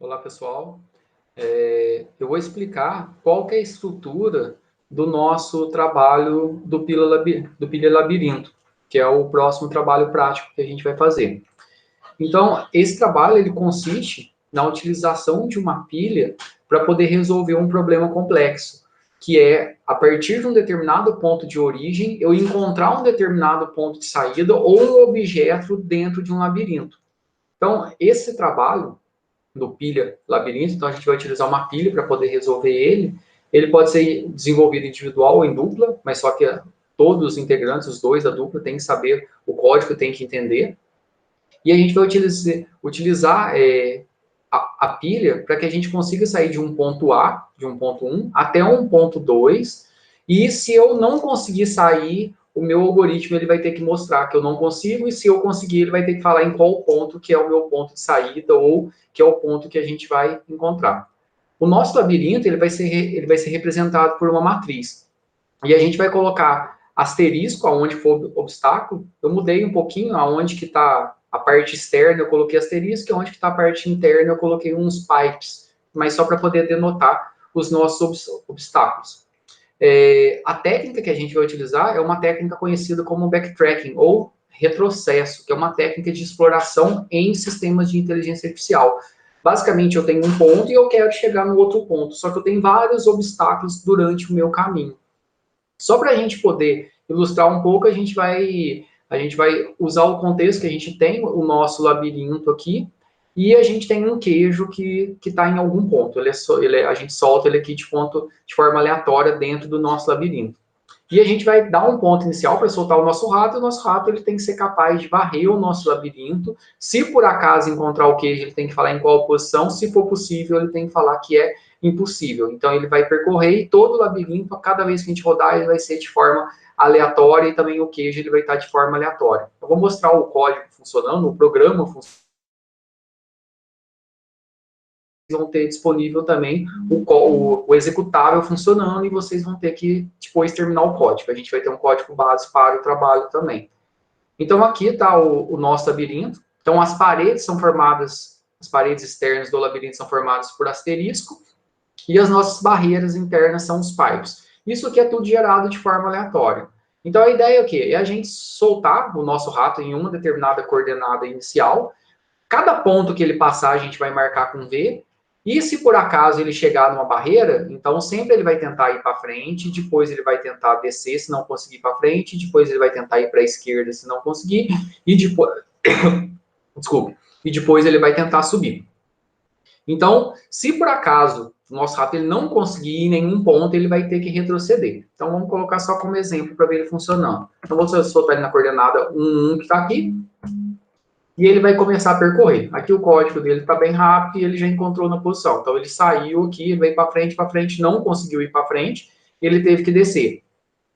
Olá, pessoal. Eu vou explicar qual que é a estrutura do nosso trabalho do Pilha Labirinto, que é o próximo trabalho prático que a gente vai fazer. Então, esse trabalho ele consiste na utilização de uma pilha para poder resolver um problema complexo, que é, a partir de um determinado ponto de origem, eu encontrar um determinado ponto de saída ou um objeto dentro de um labirinto. Então, esse trabalho do pilha labirinto, então a gente vai utilizar uma pilha para poder resolver ele. Ele pode ser desenvolvido individual ou em dupla, mas só que todos os integrantes, os dois da dupla, têm que saber o código, têm que entender. E a gente vai utilizar a pilha para que a gente consiga sair de um ponto A, de um ponto 1, até um ponto 2. E se eu não conseguir sair, o meu algoritmo ele vai ter que mostrar que eu não consigo, e se eu conseguir, ele vai ter que falar em qual ponto que é o meu ponto de saída ou que é o ponto que a gente vai encontrar. O nosso labirinto ele vai ser representado por uma matriz. E a gente vai colocar asterisco aonde for obstáculo. Eu mudei um pouquinho aonde que está a parte externa, eu coloquei asterisco, e onde que está a parte interna, eu coloquei uns pipes, mas só para poder denotar os nossos obstáculos. A técnica que a gente vai utilizar é uma técnica conhecida como backtracking, ou retrocesso, que é uma técnica de exploração em sistemas de inteligência artificial. Basicamente, eu tenho um ponto e eu quero chegar no outro ponto, só que eu tenho vários obstáculos durante o meu caminho. Só para a gente poder ilustrar um pouco, a gente vai usar o contexto que a gente tem, o nosso labirinto aqui, e a gente tem um queijo que está em algum ponto. A gente solta ele aqui de forma aleatória dentro do nosso labirinto. E a gente vai dar um ponto inicial para soltar o nosso rato, e o nosso rato ele tem que ser capaz de varrer o nosso labirinto. Se por acaso encontrar o queijo, ele tem que falar em qual posição. Se for possível, ele tem que falar que é impossível. Então ele vai percorrer todo o labirinto, a cada vez que a gente rodar, ele vai ser de forma aleatória, e também o queijo ele vai estar de forma aleatória. Eu vou mostrar o código funcionando, o programa funcionando. Vão ter disponível também o executável funcionando, e vocês vão ter que depois terminar o código. A gente vai ter um código base para o trabalho também. Então aqui está o nosso labirinto. Então as paredes são formadas, as paredes externas do labirinto são formadas por asterisco, e as nossas barreiras internas são os pipes. Isso aqui é tudo gerado de forma aleatória. Então a ideia é o quê? É a gente soltar o nosso rato em uma determinada coordenada inicial. Cada ponto que ele passar, a gente vai marcar com V. E se por acaso ele chegar numa barreira, então sempre ele vai tentar ir para frente, depois ele vai tentar descer se não conseguir ir para frente, depois ele vai tentar ir para a esquerda se não conseguir, e depois, desculpe, e depois ele vai tentar subir. Então, se por acaso o nosso rato ele não conseguir ir em nenhum ponto, ele vai ter que retroceder. Então vamos colocar só como exemplo para ver ele funcionando. Então vou soltar ele na coordenada 1, 1 que está aqui, e ele vai começar a percorrer. Aqui o código dele está bem rápido e ele já encontrou na posição. Então ele saiu aqui, veio para frente, não conseguiu ir para frente, ele teve que descer.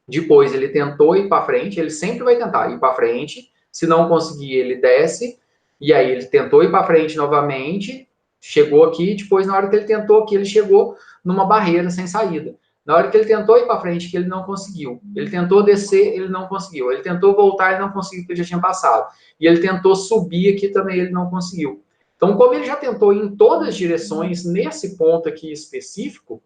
Depois ele tentou ir para frente, ele sempre vai tentar ir para frente. Se não conseguir, ele desce. E aí ele tentou ir para frente novamente, chegou aqui. Depois, na hora que ele tentou aqui, ele chegou numa barreira sem saída. Na hora que ele tentou ir para frente, que ele não conseguiu. Ele tentou descer, ele não conseguiu. Ele tentou voltar, ele não conseguiu, porque ele já tinha passado. E ele tentou subir aqui também, ele não conseguiu. Então, como ele já tentou ir em todas as direções, nesse ponto aqui específico,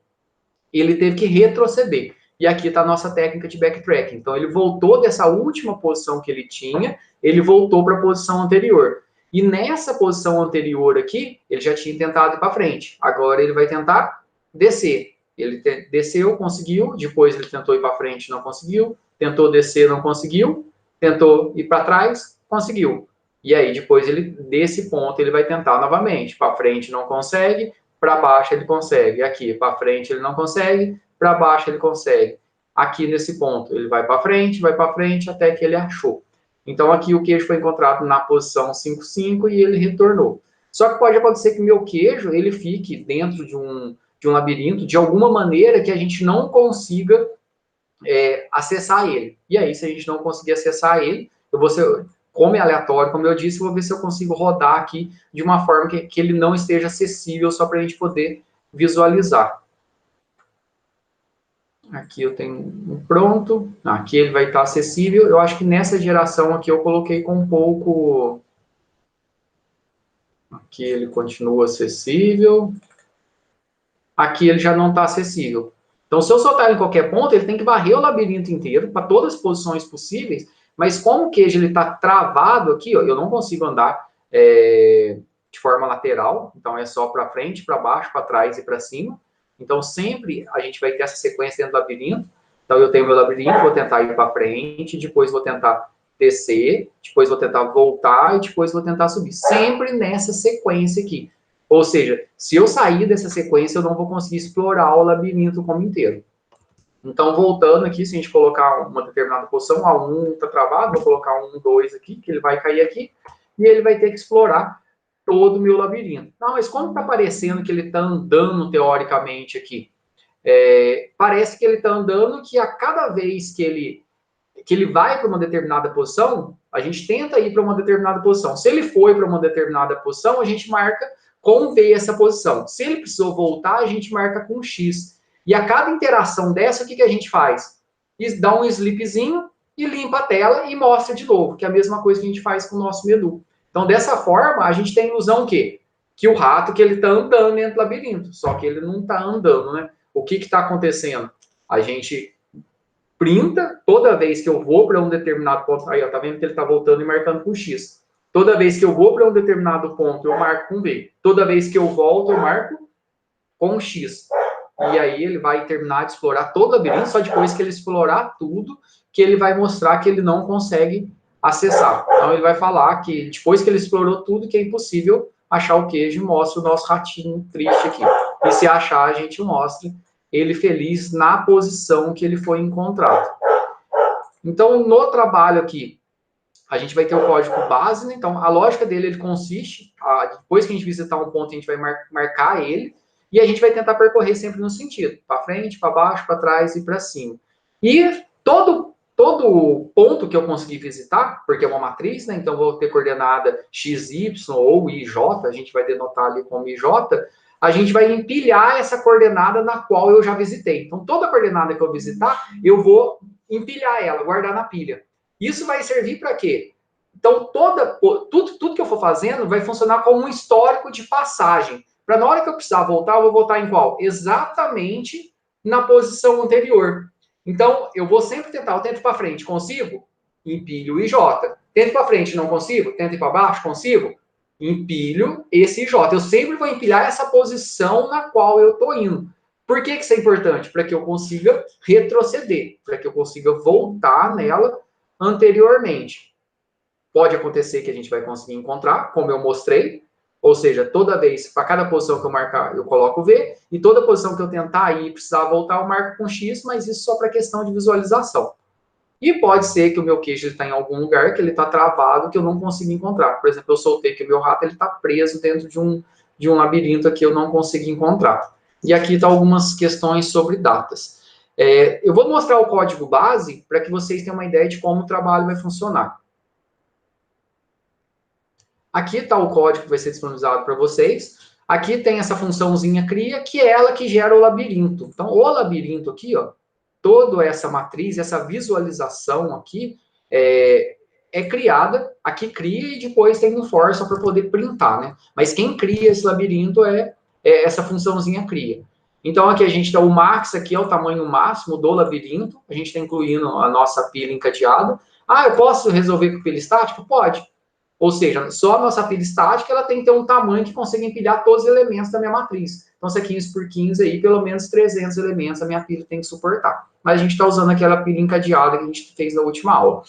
ele teve que retroceder. E aqui está a nossa técnica de backtracking. Então, ele voltou dessa última posição que ele tinha, ele voltou para a posição anterior. E nessa posição anterior aqui, ele já tinha tentado ir para frente. Agora ele vai tentar descer. Ele desceu, conseguiu. Depois ele tentou ir para frente, não conseguiu. Tentou descer, não conseguiu. Tentou ir para trás, conseguiu. E aí, depois ele, desse ponto, ele vai tentar novamente. Para frente não consegue, para baixo ele consegue. Aqui, para frente ele não consegue, para baixo ele consegue. Aqui nesse ponto, ele vai para frente, até que ele achou. Então, aqui o queijo foi encontrado na posição 5,5 e ele retornou. Só que pode acontecer que meu queijo ele fique dentro de um labirinto de alguma maneira que a gente não consiga acessar ele. E aí, se a gente não conseguir acessar ele, eu vou ser, como é aleatório, como eu disse, eu vou ver se eu consigo rodar aqui de uma forma que ele não esteja acessível, só para a gente poder visualizar. Aqui eu tenho um pronto. Aqui ele vai estar acessível. Eu acho que nessa geração aqui eu coloquei com um pouco... Aqui ele continua acessível. Aqui ele já não está acessível. Então, se eu soltar ele em qualquer ponto, ele tem que varrer o labirinto inteiro para todas as posições possíveis, mas como o queijo está travado aqui, ó, eu não consigo andar de forma lateral, então é só para frente, para baixo, para trás e para cima. Então, sempre a gente vai ter essa sequência dentro do labirinto. Então, eu tenho meu labirinto, vou tentar ir para frente, depois vou tentar descer, depois vou tentar voltar e depois vou tentar subir. Sempre nessa sequência aqui. Ou seja, se eu sair dessa sequência, eu não vou conseguir explorar o labirinto como inteiro. Então, voltando aqui, se a gente colocar uma determinada posição, A1 está travado, vou colocar 1, 2 aqui, que ele vai cair aqui, e ele vai ter que explorar todo o meu labirinto. Não, mas como está parecendo que ele está andando teoricamente aqui? Parece que ele está andando que a cada vez que ele vai para uma determinada posição, a gente tenta ir para uma determinada posição. Se ele foi para uma determinada posição, a gente marca com V essa posição. Se ele precisou voltar, a gente marca com X. E a cada interação dessa, o que a gente faz? Dá um sleepzinho e limpa a tela e mostra de novo, que é a mesma coisa que a gente faz com o nosso menu. Então, dessa forma, a gente tem a ilusão o quê? Que o rato, que ele está andando dentro do labirinto, só que ele não está andando, né? O que está acontecendo? A gente printa toda vez que eu vou para um determinado ponto. Aí, ó, tá vendo que ele está voltando e marcando com X. Toda vez que eu vou para um determinado ponto, eu marco com V. Toda vez que eu volto, eu marco com X. E aí ele vai terminar de explorar todo o labirinto, só depois que ele explorar tudo, que ele vai mostrar que ele não consegue acessar. Então ele vai falar que depois que ele explorou tudo, que é impossível achar o queijo, mostra o nosso ratinho triste aqui. E se achar, a gente mostra ele feliz na posição que ele foi encontrado. Então, no trabalho aqui, a gente vai ter o código base, né? Então a lógica dele ele consiste, depois que a gente visitar um ponto, a gente vai marcar ele, e a gente vai tentar percorrer sempre no sentido, para frente, para baixo, para trás e para cima. E todo ponto que eu conseguir visitar, porque é uma matriz, né? Então vou ter coordenada XY ou IJ, a gente vai denotar ali como IJ, a gente vai empilhar essa coordenada na qual eu já visitei. Então toda coordenada que eu visitar, eu vou empilhar ela, guardar na pilha. Isso vai servir para quê? Então, tudo que eu for fazendo vai funcionar como um histórico de passagem. Para na hora que eu precisar voltar, eu vou voltar em qual? Exatamente na posição anterior. Então, eu vou sempre tentar, eu tento para frente, consigo? Empilho o IJ. Tento para frente, não consigo? Tento ir para baixo, consigo? Empilho esse IJ. Eu sempre vou empilhar essa posição na qual eu estou indo. Por que isso é importante? Para que eu consiga retroceder, para que eu consiga voltar nela anteriormente. Pode acontecer que a gente vai conseguir encontrar, como eu mostrei, ou seja, toda vez, para cada posição que eu marcar, eu coloco V, e toda posição que eu tentar ir e precisar voltar, eu marco com X, mas isso só para questão de visualização. E pode ser que o meu queijo está em algum lugar, que ele está travado, que eu não consigo encontrar. Por exemplo, eu soltei que o meu rato está preso dentro de um labirinto aqui, eu não consegui encontrar. E aqui estão algumas questões sobre datas. Eu vou mostrar o código base para que vocês tenham uma ideia de como o trabalho vai funcionar. Aqui está o código que vai ser disponibilizado para vocês. Aqui tem essa funçãozinha cria, que é ela que gera o labirinto. Então, o labirinto aqui, ó, toda essa matriz, essa visualização aqui, é criada, aqui cria e depois tem no for só para poder printar, né? Mas quem cria esse labirinto é essa funçãozinha cria. Então, aqui a gente tem o max, aqui é o tamanho máximo do labirinto, a gente está incluindo a nossa pilha encadeada. Ah, eu posso resolver com pilha estática? Pode. Ou seja, só a nossa pilha estática ela tem que ter um tamanho que consiga empilhar todos os elementos da minha matriz. Então, se é 15 por 15, aí, pelo menos 300 elementos a minha pilha tem que suportar. Mas a gente está usando aquela pilha encadeada que a gente fez na última aula.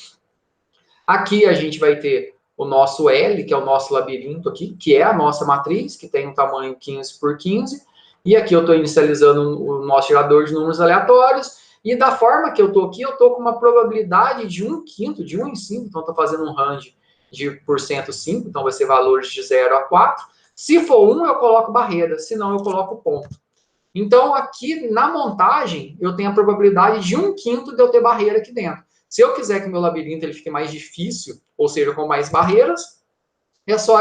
Aqui a gente vai ter o nosso L, que é o nosso labirinto aqui, que é a nossa matriz, que tem um tamanho 15 por 15. E aqui eu estou inicializando o nosso gerador de números aleatórios. E da forma que eu estou aqui, eu estou com uma probabilidade de 1/5, de 1 em 5. Então, estou fazendo um range de porcento 5, então vai ser valores de 0 a 4. Se for 1, eu coloco barreira, se não, eu coloco ponto. Então, aqui na montagem, eu tenho a probabilidade de 1/5 de eu ter barreira aqui dentro. Se eu quiser que o meu labirinto ele fique mais difícil, ou seja, com mais barreiras, é só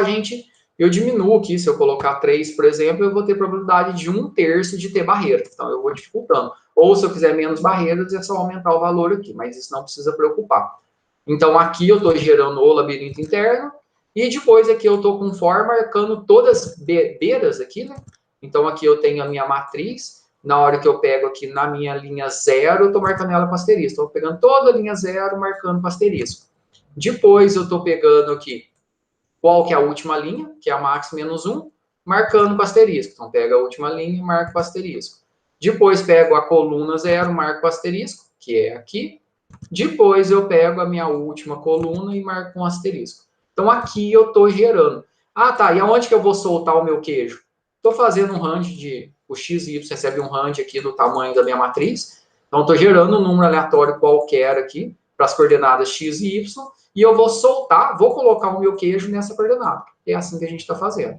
eu diminuo aqui, se eu colocar 3, por exemplo, eu vou ter probabilidade de 1/3 de ter barreira. Então, eu vou dificultando. Ou, se eu quiser menos barreiras, é só aumentar o valor aqui, mas isso não precisa preocupar. Então, aqui eu estou gerando o labirinto interno, E depois aqui eu estou com for marcando todas as beiras aqui, né? Então aqui eu tenho a minha matriz. Na hora que eu pego aqui na minha linha 0, eu estou marcando ela com asterisco. Estou pegando toda a linha 0, marcando com asterisco. Depois eu estou pegando aqui qual que é a última linha, que é a max menos 1, marcando com asterisco. Então pega a última linha e marca com asterisco. Depois pego a coluna 0, marco com asterisco, que é aqui. Depois eu pego a minha última coluna e marco com asterisco. Então aqui eu estou gerando. Ah, tá. E aonde que eu vou soltar o meu queijo? Estou fazendo um range de... O x e y recebe um range aqui do tamanho da minha matriz. Então estou gerando um número aleatório qualquer aqui para as coordenadas x e y. E eu vou soltar, vou colocar o meu queijo nessa coordenada. É assim que a gente está fazendo.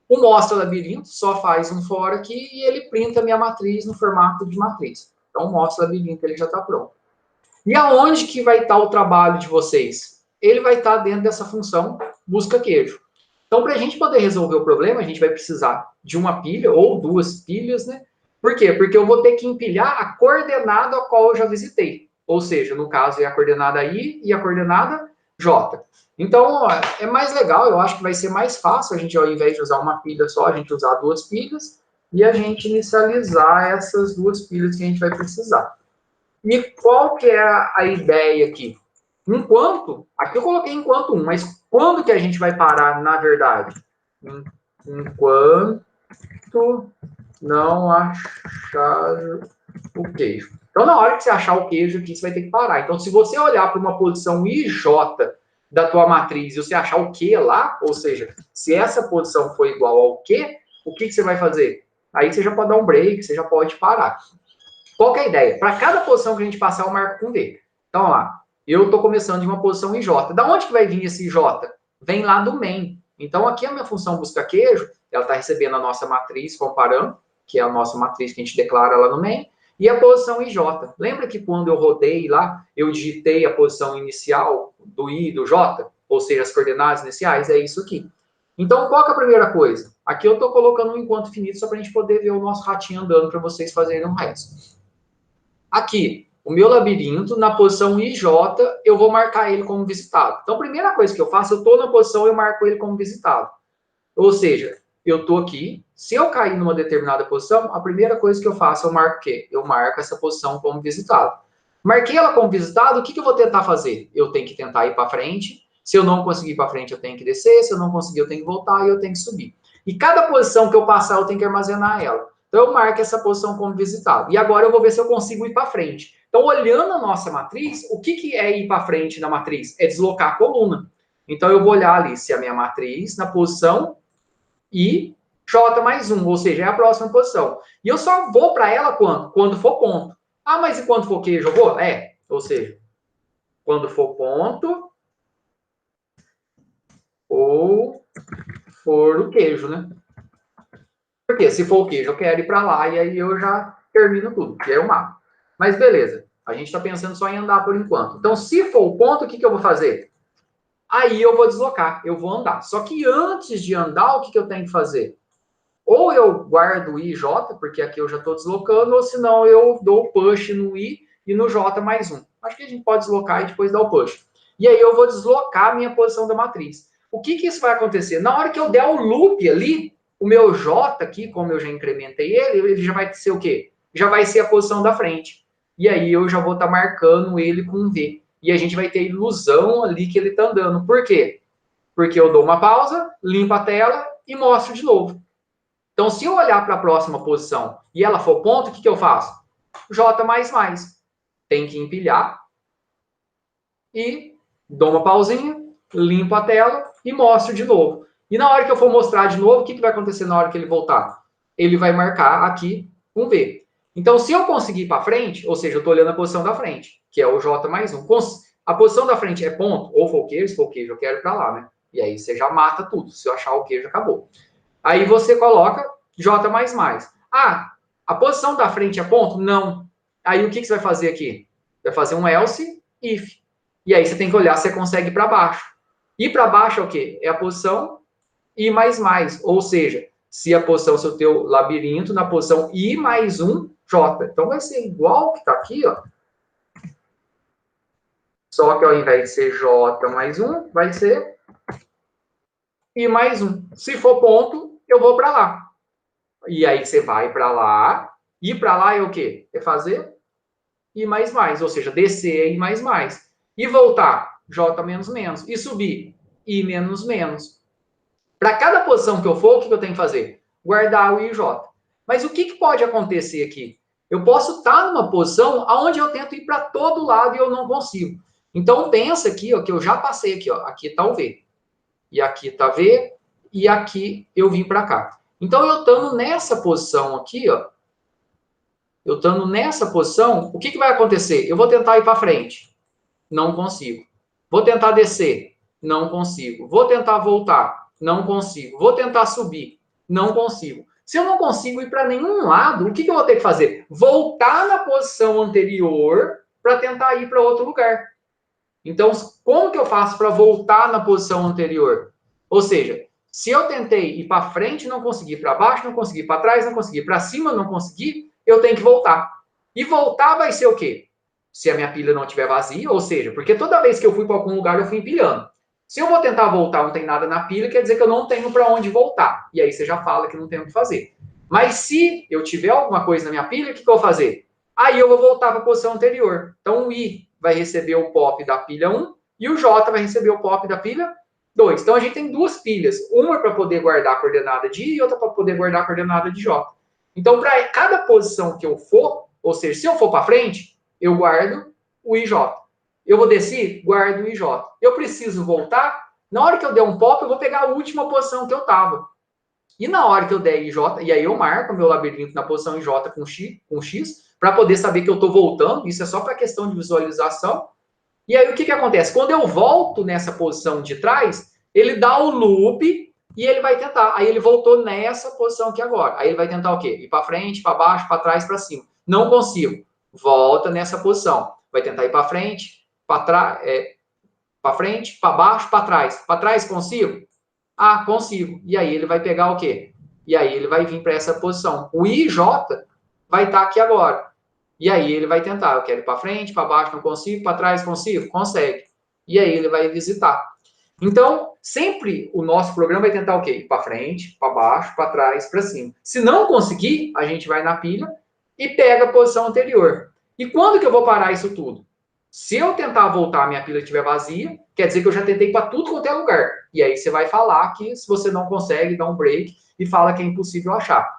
O mostra labirinto só faz um for aqui e ele printa a minha matriz no formato de matriz. Então, o mostra labirinto ele já está pronto. E aonde que vai estar o trabalho de vocês? Ele vai estar dentro dessa função busca queijo. Então, para a gente poder resolver o problema, a gente vai precisar de uma pilha ou duas pilhas, né? Por quê? Porque eu vou ter que empilhar a coordenada a qual eu já visitei. Ou seja, no caso, é a coordenada I e a coordenada J. Então, é mais legal, eu acho que vai ser mais fácil a gente, ao invés de usar uma pilha só, a gente usar duas pilhas e a gente inicializar essas duas pilhas que a gente vai precisar. E qual que é a ideia aqui? Enquanto, aqui eu coloquei enquanto 1, mas quando que a gente vai parar, na verdade? Enquanto não achar o queijo. Então, na hora que você achar o queijo aqui, você vai ter que parar. Então, se você olhar para uma posição IJ da tua matriz e você achar o Q lá, ou seja, se essa posição for igual ao Q, o que você vai fazer? Aí você já pode dar um break, você já pode parar. Qual que é a ideia? Para cada posição que a gente passar, eu marco com D. Então, lá, eu estou começando de uma posição IJ. Da onde que vai vir esse IJ? Vem lá do main. Então, aqui a minha função busca queijo, ela está recebendo a nossa matriz comparando, que é a nossa matriz que a gente declara lá no main, e a posição IJ. Lembra que quando eu rodei lá, eu digitei a posição inicial do I e do J? Ou seja, as coordenadas iniciais? É isso aqui. Então, qual que é a primeira coisa? Aqui eu estou colocando um enquanto finito só para a gente poder ver o nosso ratinho andando para vocês fazerem um resto. Aqui, o meu labirinto, na posição IJ, eu vou marcar ele como visitado. Então, a primeira coisa que eu faço, eu estou na posição e eu marco ele como visitado. Ou seja, eu estou aqui, se eu cair numa determinada posição, a primeira coisa que eu faço, eu marco o quê? Eu marco essa posição como visitado. Marquei ela como visitado, o que eu vou tentar fazer? Eu tenho que tentar ir para frente. Se eu não conseguir ir para frente, eu tenho que descer. Se eu não conseguir, eu tenho que voltar e eu tenho que subir. E cada posição que eu passar, eu tenho que armazenar ela. Então, eu marco essa posição como visitado. E agora eu vou ver se eu consigo ir para frente. Então, olhando a nossa matriz, o que é ir para frente na matriz? É deslocar a coluna. Então, eu vou olhar ali se a minha matriz, na posição I, J mais 1, ou seja, é a próxima posição. E eu só vou para ela quando? Quando for ponto. Ah, mas e quando for queijo, eu vou? É, ou seja, quando for ponto ou for o queijo, né? Porque se for o queijo, eu quero ir para lá e aí eu já termino tudo, que é o mato. Mas beleza, a gente está pensando só em andar por enquanto. Então, se for o ponto, o que eu vou fazer? Aí eu vou deslocar, eu vou andar. Só que antes de andar, o que eu tenho que fazer? Ou eu guardo o I e J, porque aqui eu já estou deslocando, ou senão eu dou o push no I e no J mais 1. Acho que a gente pode deslocar e depois dar o push. E aí eu vou deslocar a minha posição da matriz. O que isso vai acontecer? Na hora que eu der o loop ali, o meu J aqui, como eu já incrementei ele já vai ser o quê? Já vai ser a posição da frente. E aí eu já vou estar marcando ele com V. E a gente vai ter ilusão ali que ele está andando. Por quê? Porque eu dou uma pausa, limpo a tela e mostro de novo. Então, se eu olhar para a próxima posição e ela for ponto, o que eu faço? J mais mais. Tem que empilhar e dou uma pausinha, limpo a tela e mostro de novo. E na hora que eu for mostrar de novo, o que vai acontecer na hora que ele voltar? Ele vai marcar aqui um V. Então, se eu conseguir ir para frente, ou seja, eu estou olhando a posição da frente, que é o J mais 1. A posição da frente é ponto, ou for queijo, se for queijo, eu quero ir para lá, né? E aí você já mata tudo. Se eu achar o queijo, acabou. Aí você coloca J mais mais. Ah, a posição da frente é ponto? Não. Aí o que você vai fazer aqui? Vai fazer um else, if. E aí você tem que olhar se você consegue ir para baixo. Ir para baixo é o quê? É a posição I mais mais. Ou seja, se a posição, se o teu labirinto, na posição I mais 1, J. Então vai ser igual que está aqui, ó. Só que ao invés de ser J mais 1, vai ser I mais 1. Se for ponto, eu vou para lá. E aí você vai para lá. Ir para lá é o quê? É fazer I mais mais. Ou seja, descer é I mais mais. E voltar, J menos menos. E subir, I menos menos. Para cada posição que eu for, o que eu tenho que fazer? Guardar o I e o J. Mas o que pode acontecer aqui? Eu posso estar numa posição onde eu tento ir para todo lado e eu não consigo. Então, pensa aqui, ó, que eu já passei aqui. Ó, aqui está o V. E aqui está V. E aqui eu vim para cá. Então, eu estando nessa posição aqui, ó, eu estando nessa posição, o que vai acontecer? Eu vou tentar ir para frente. Não consigo. Vou tentar descer. Não consigo. Vou tentar voltar. Não consigo. Vou tentar subir. Não consigo. Se eu não consigo ir para nenhum lado, o que eu vou ter que fazer? Voltar na posição anterior para tentar ir para outro lugar. Então, como que eu faço para voltar na posição anterior? Ou seja, se eu tentei ir para frente, não consegui, para baixo, não consegui, para trás, não consegui, para cima, não consegui, eu tenho que voltar. E voltar vai ser o quê? Se a minha pilha não estiver vazia, ou seja, porque toda vez que eu fui para algum lugar, eu fui empilhando. Se eu vou tentar voltar, não tem nada na pilha, quer dizer que eu não tenho para onde voltar. E aí você já fala que não tem o que fazer. Mas se eu tiver alguma coisa na minha pilha, o que eu vou fazer? Aí eu vou voltar para a posição anterior. Então o I vai receber o pop da pilha 1 e o J vai receber o pop da pilha 2. Então a gente tem duas pilhas. Uma para poder guardar a coordenada de I e outra para poder guardar a coordenada de J. Então, para cada posição que eu for, ou seja, se eu for para frente, eu guardo o IJ. Eu vou descer, guardo o IJ. Eu preciso voltar, na hora que eu der um pop, eu vou pegar a última posição que eu estava. E na hora que eu der IJ, e aí eu marco meu labirinto na posição IJ com X para poder saber que eu estou voltando, isso é só para questão de visualização. E aí o que acontece? Quando eu volto nessa posição de trás, ele dá o loop e ele vai tentar. Aí ele voltou nessa posição aqui agora. Aí ele vai tentar o quê? Ir para frente, para baixo, para trás, para cima. Não consigo. Volta nessa posição. Vai tentar ir para frente, para trás, para frente, para baixo, para trás. Para trás consigo? Ah, consigo. E aí ele vai pegar o quê? E aí ele vai vir para essa posição. O IJ vai estar aqui agora. E aí ele vai tentar. Eu quero ir para frente, para baixo, não consigo, para trás consigo? Consegue. E aí ele vai visitar. Então, sempre o nosso programa vai tentar o quê? Ir para frente, para baixo, para trás, para cima. Se não conseguir, a gente vai na pilha e pega a posição anterior. E quando que eu vou parar isso tudo? Se eu tentar voltar, a minha pilha estiver vazia, quer dizer que eu já tentei para tudo quanto é lugar. E aí você vai falar que se você não consegue, dá um break e fala que é impossível achar.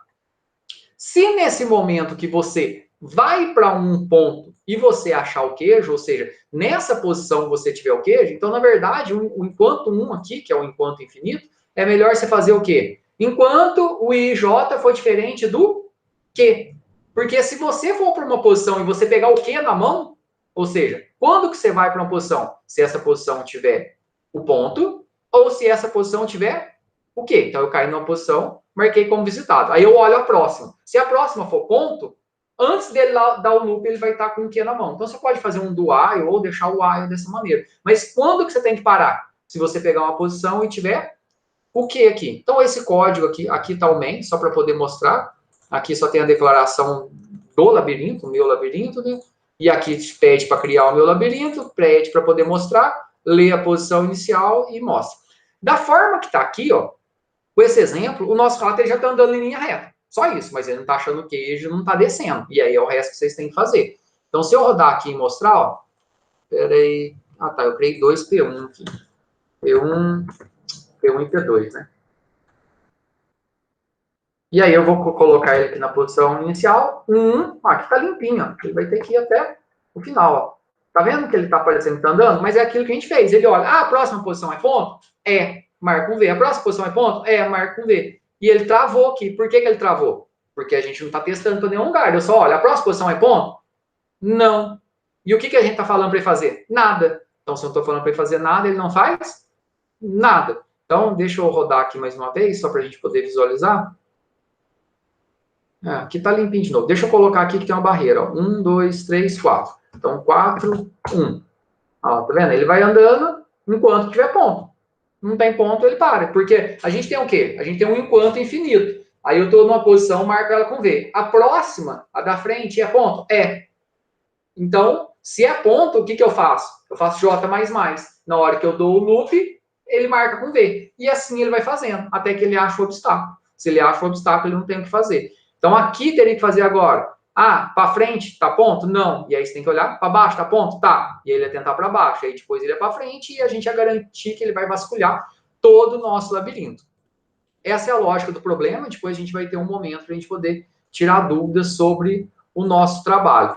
Se nesse momento que você vai para um ponto e você achar o queijo, ou seja, nessa posição você tiver o queijo, então, na verdade, o enquanto 1 aqui, que é o enquanto infinito, é melhor você fazer o quê? Enquanto o IJ for diferente do Q. Porque se você for para uma posição e você pegar o Q na mão, ou seja, quando que você vai para uma posição? Se essa posição tiver o ponto, ou se essa posição tiver o Q. Então, eu caí numa posição, marquei como visitado. Aí eu olho a próxima. Se a próxima for ponto, antes dele dar o loop, ele vai estar com o Q na mão. Então, você pode fazer um do while ou deixar o while dessa maneira. Mas quando que você tem que parar? Se você pegar uma posição e tiver o Q aqui. Então, esse código aqui está o main, só para poder mostrar. Aqui só tem a declaração do labirinto, o meu labirinto, né? E aqui pede para criar o meu labirinto, pede para poder mostrar, lê a posição inicial e mostra. Da forma que está aqui, ó, com esse exemplo, o nosso rato já está andando em linha reta. Só isso, mas ele não está achando queijo, não está descendo. E aí é o resto que vocês têm que fazer. Então, se eu rodar aqui e mostrar, ó. Peraí. Ah, tá. Eu criei dois P1 aqui. P1 e P2, né? E aí eu vou colocar ele aqui na posição inicial. Aqui tá limpinho, ó. Ele vai ter que ir até o final, ó. Tá vendo que ele tá parecendo que tá andando? Mas é aquilo que a gente fez. Ele olha, a próxima posição é ponto? É, marca um V. A próxima posição é ponto? É, marca um V. E ele travou aqui. Por que ele travou? Porque a gente não tá testando para nenhum lugar. Eu só olho, a próxima posição é ponto? Não. E o que a gente tá falando para ele fazer? Nada. Então, se eu não tô falando para ele fazer nada, ele não faz nada. Então, deixa eu rodar aqui mais uma vez, só para a gente poder visualizar. Aqui tá limpinho de novo. Deixa eu colocar aqui que tem uma barreira. Ó. 1, 2, 3, 4. Então, 4, 1. Ó, tá vendo? Ele vai andando enquanto tiver ponto. Não tem ponto, ele para. Porque a gente tem o quê? A gente tem um enquanto infinito. Aí eu estou numa posição, marco ela com V. A próxima, a da frente, é ponto? É. Então, se é ponto, o que eu faço? Eu faço J mais mais. Na hora que eu dou o loop, ele marca com V. E assim ele vai fazendo, até que ele acha o obstáculo. Se ele acha o obstáculo, ele não tem o que fazer. Então, aqui teria que fazer agora. Ah, para frente, tá ponto? Não. E aí você tem que olhar para baixo, tá ponto? Tá. E aí ele ia tentar para baixo. Aí depois ele ia para frente e a gente ia garantir que ele vai vasculhar todo o nosso labirinto. Essa é a lógica do problema. Depois a gente vai ter um momento para a gente poder tirar dúvidas sobre o nosso trabalho.